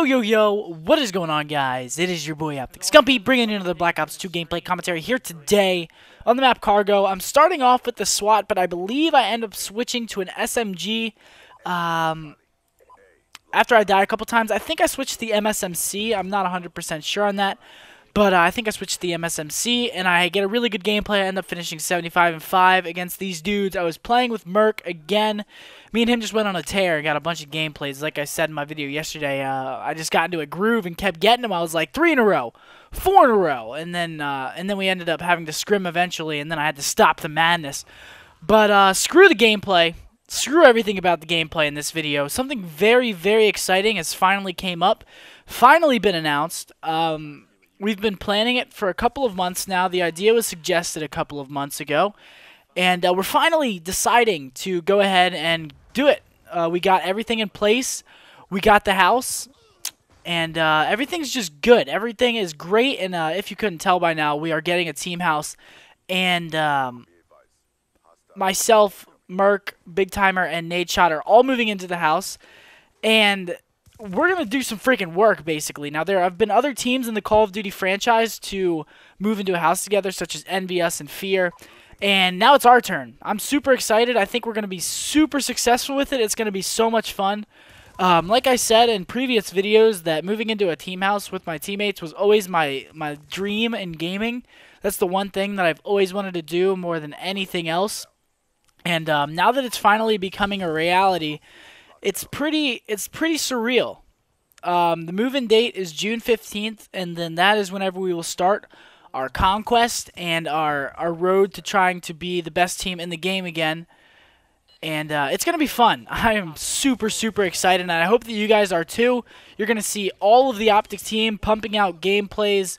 Yo, what is going on, guys? It is your boy OpTic Scumpy bringing you another Black Ops 2 gameplay commentary here today on the map Cargo. I'm starting off with the SWAT, but I believe I end up switching to an SMG after I died a couple times. I think I switched the MSMC. I'm not 100% sure on that, but I think I switched the MSMC, and I get a really good gameplay. I end up finishing 75-5 against these dudes. I was playing with Merc again. Me and him just went on a tear and got a bunch of gameplays. Like I said in my video yesterday, I just got into a groove and kept getting them. I was like 3 in a row, 4 in a row, and then we ended up having to scrim eventually, and then I had to stop the madness. But screw the gameplay. Screw everything about the gameplay in this video. Something very, very exciting has finally came up. Finally been announced. We've been planning it for a couple of months now. The idea was suggested a couple of months ago. And we're finally deciding to go ahead and do it. We got everything in place. We got the house. And everything's just good. Everything is great. And if you couldn't tell by now, we are getting a team house. And myself, Merc, Big Timer, and Nade Shot are all moving into the house. And we're going to do some freaking work, basically. Now, there have been other teams in the Call of Duty franchise to move into a house together, such as NVS and Fear. And now it's our turn. I'm super excited. I think we're going to be super successful with it. It's going to be so much fun. Like I said in previous videos, that moving into a team house with my teammates was always my dream in gaming. That's the one thing that I've always wanted to do more than anything else. And now that it's finally becoming a reality, it's pretty surreal. The move-in date is June 15th, and then that is whenever we will start our conquest and our road to trying to be the best team in the game again. And it's going to be fun. I am super, super excited, and I hope that you guys are too. You're going to see all of the OpTic team pumping out gameplays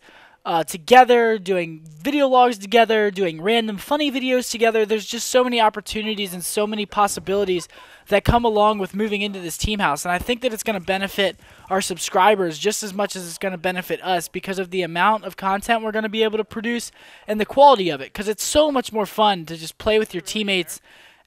together, doing video logs together, doing random funny videos together. There's just so many opportunities and so many possibilities that come along with moving into this team house, and I think that it's going to benefit our subscribers just as much as it's going to benefit us because of the amount of content we're going to be able to produce and the quality of it, because it's so much more fun to just play with your teammates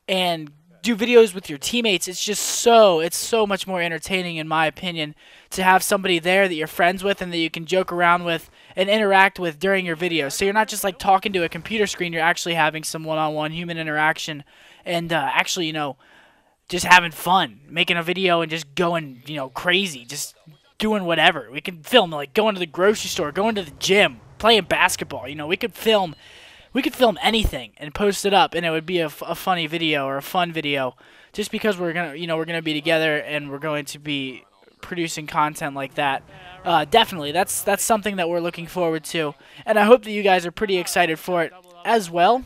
and do videos with your teammates. It's so much more entertaining, in my opinion, to have somebody there that you're friends with and that you can joke around with and interact with during your videos. So you're not just like talking to a computer screen, you're actually having some one-on-one human interaction and actually, you know, just having fun, making a video and just going, you know, crazy, just doing whatever. We can film like going to the grocery store, going to the gym, playing basketball. You know, we could film anything and post it up, and it would be a funny video or a fun video, just because we're gonna be together and we're going to be producing content like that. Definitely, that's something that we're looking forward to, and I hope that you guys are pretty excited for it as well.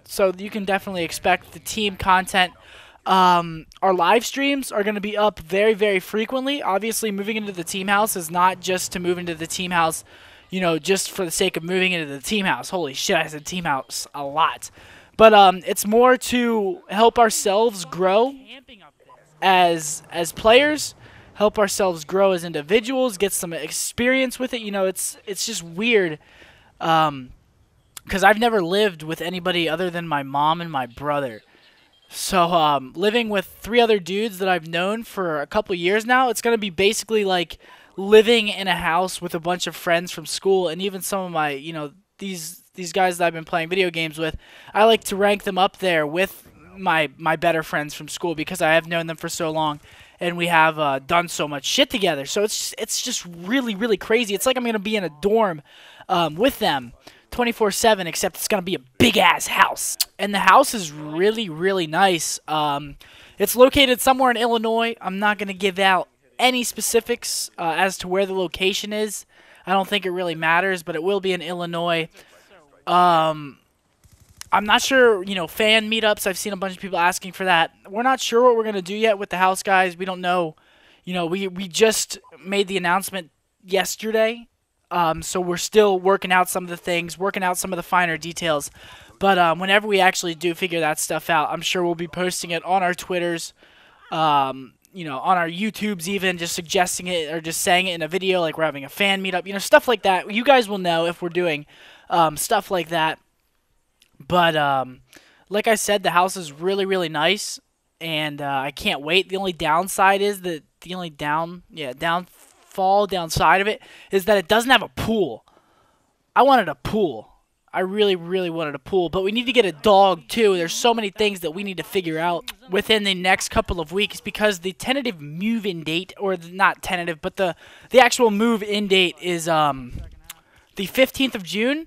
So you can definitely expect the team content. Our live streams are going to be up very, very frequently. Obviously, moving into the team house is not just to move into the team house, you know, just for the sake of moving into the team house. Holy shit, I said team house a lot. But it's more to help ourselves grow as players, help ourselves grow as individuals, get some experience with it. You know, it's just weird because I've never lived with anybody other than my mom and my brother. So living with 3 other dudes that I've known for a couple years now, it's going to be basically like living in a house with a bunch of friends from school, and even some of my, you know, these guys that I've been playing video games with, I like to rank them up there with my better friends from school because I have known them for so long, and we have done so much shit together. So it's just really, really crazy. It's like I'm going to be in a dorm with them 24/7, except it's going to be a big-ass house. And the house is really, really nice. It's located somewhere in Illinois. I'm not going to give out any specifics as to where the location is. I don't think it really matters, but it will be in Illinois. I'm not sure, you know, fan meetups. I've seen a bunch of people asking for that. We're not sure what we're going to do yet with the house, guys. We don't know. You know, we just made the announcement yesterday. So we're still working out some of the things, working out some of the finer details. But whenever we actually do figure that stuff out, I'm sure we'll be posting it on our Twitters, you know, on our YouTubes even, just suggesting it or just saying it in a video like we're having a fan meetup, you know, stuff like that. You guys will know if we're doing stuff like that. But like I said, the house is really, really nice, and I can't wait. The only downside is that fall downside of it is that it doesn't have a pool. I wanted a pool. I really, really wanted a pool, but we need to get a dog too. There's so many things that we need to figure out within the next couple of weeks because the tentative move-in date, or not tentative, but the actual move-in date is the 15th of June.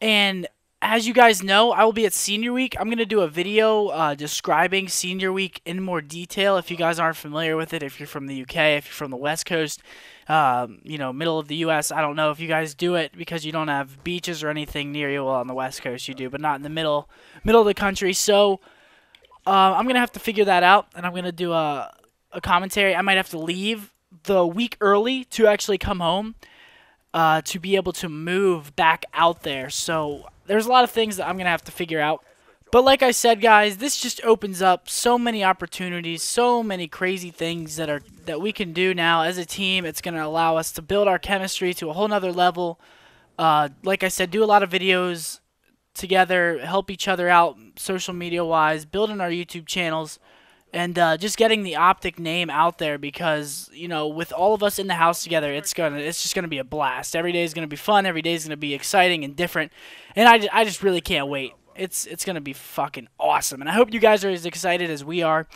And as you guys know, I will be at Senior Week. I'm going to do a video describing Senior Week in more detail. If you guys aren't familiar with it, if you're from the UK, if you're from the West Coast, you know, middle of the U.S., I don't know if you guys do it because you don't have beaches or anything near you. Well, on the West Coast you do, but not in the middle of the country. So I'm going to have to figure that out, and I'm going to do a commentary. I might have to leave the week early to actually come home to be able to move back out there. So there's a lot of things that I'm going to have to figure out. But like I said, guys, this just opens up so many opportunities, so many crazy things that we can do now as a team. It's going to allow us to build our chemistry to a whole nother level. Like I said, do a lot of videos together, help each other out social media-wise, building our YouTube channels, and just getting the OpTic name out there because, you know, with all of us in the house together, it's just gonna be a blast. Every day is gonna be fun. Every day is gonna be exciting and different, and I just really can't wait. It's gonna be fucking awesome, and I hope you guys are as excited as we are.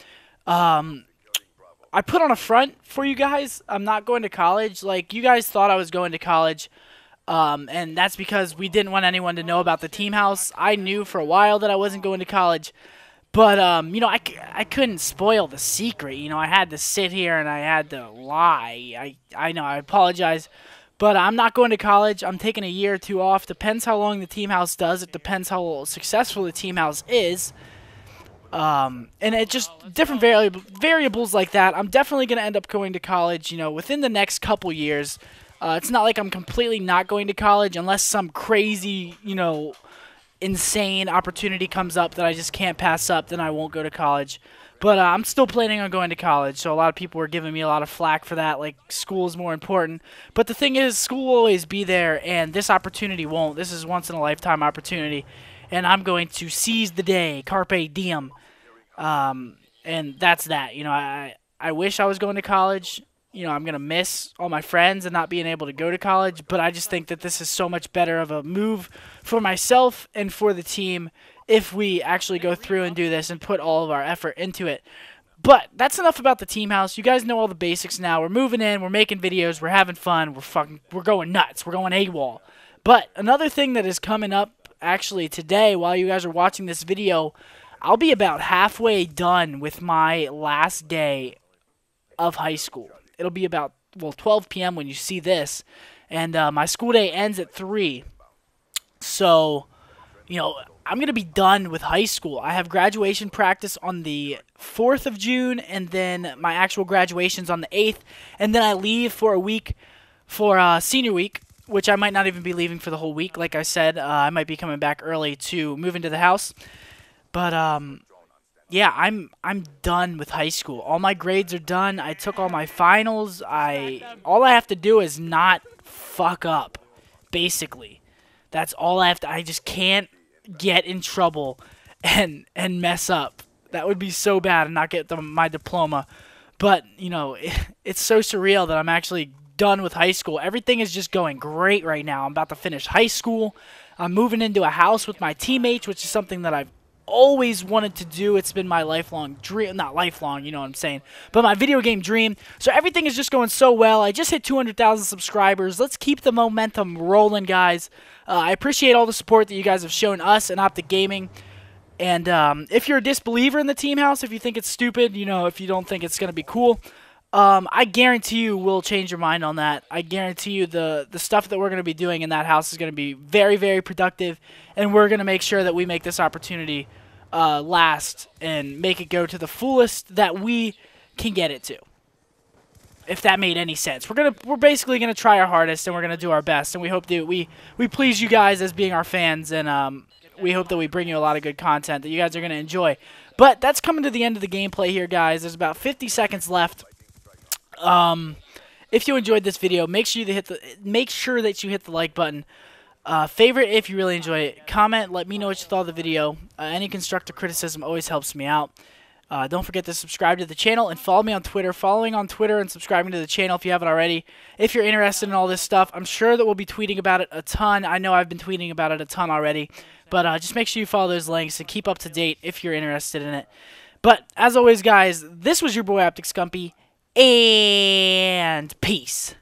I put on a front for you guys. I'm not going to college. Like, you guys thought I was going to college, and that's because we didn't want anyone to know about the team house. I knew for a while that I wasn't going to college. But, you know, I couldn't spoil the secret. You know, I had to sit here and I had to lie. I know, I apologize. But I'm not going to college. I'm taking a year or two off. Depends how long the team house does. It depends how successful the team house is. And it just, different variables like that. I'm definitely going to end up going to college, you know, within the next couple years. It's not like I'm completely not going to college unless some crazy, you know, insane opportunity comes up that I just can't pass up, then I won't go to college. But I'm still planning on going to college, so a lot of people were giving me a lot of flack for that, like school is more important. But the thing is, school will always be there, and this opportunity won't. This is once-in-a-lifetime opportunity, and I'm going to seize the day, carpe diem. And that's that. You know, I wish I was going to college. You know, I'm going to miss all my friends and not being able to go to college, but I just think that this is so much better of a move for myself and for the team if we actually go through and do this and put all of our effort into it. But that's enough about the team house. You guys know all the basics now. We're moving in, we're making videos, we're having fun, we're going nuts, we're going AWOL. But another thing that is coming up actually today while you guys are watching this video, I'll be about halfway done with my last day of high school. It'll be about, well, 12 p.m. when you see this, and my school day ends at 3. So, you know, I'm going to be done with high school. I have graduation practice on the 4th of June, and then my actual graduation's on the 8th, and then I leave for a week for Senior Week, which I might not even be leaving for the whole week. Like I said, I might be coming back early to move into the house. But, yeah, I'm done with high school. All my grades are done. I took all my finals. All I have to do is not fuck up, basically. That's all I have to. I just can't get in trouble and mess up. That would be so bad and not get my diploma. But, you know, it's so surreal that I'm actually done with high school. Everything is just going great right now. I'm about to finish high school. I'm moving into a house with my teammates, which is something that I've always wanted to do. It's been my lifelong dream, not lifelong, you know what I'm saying, but my video game dream. So everything is just going so well. I just hit 200,000 subscribers. Let's keep the momentum rolling, guys. I appreciate all the support that you guys have shown us and OpTic Gaming. And if you're a disbeliever in the team house, if you think it's stupid, you know, if you don't think it's going to be cool, I guarantee you we'll change your mind on that. I guarantee you the stuff that we're going to be doing in that house is going to be very, very productive, and we're going to make sure that we make this opportunity last and make it go to the fullest that we can get it to. If that made any sense. We're basically gonna try our hardest, and we're gonna do our best, and we hope that we please you guys as being our fans, and we hope that we bring you a lot of good content that you guys are gonna enjoy. But that's coming to the end of the gameplay here, guys. There's about 50 seconds left. If you enjoyed this video, make sure that you hit the like button. Favorite if you really enjoy it. Comment, let me know what you thought of the video. Any constructive criticism always helps me out. Don't forget to subscribe to the channel and follow me on Twitter. Following on Twitter and subscribing to the channel if you haven't already. If you're interested in all this stuff, I'm sure that we'll be tweeting about it a ton. I know I've been tweeting about it a ton already. But just make sure you follow those links and keep up to date if you're interested in it. But as always, guys, this was your boy OpTic Scumpy, and peace.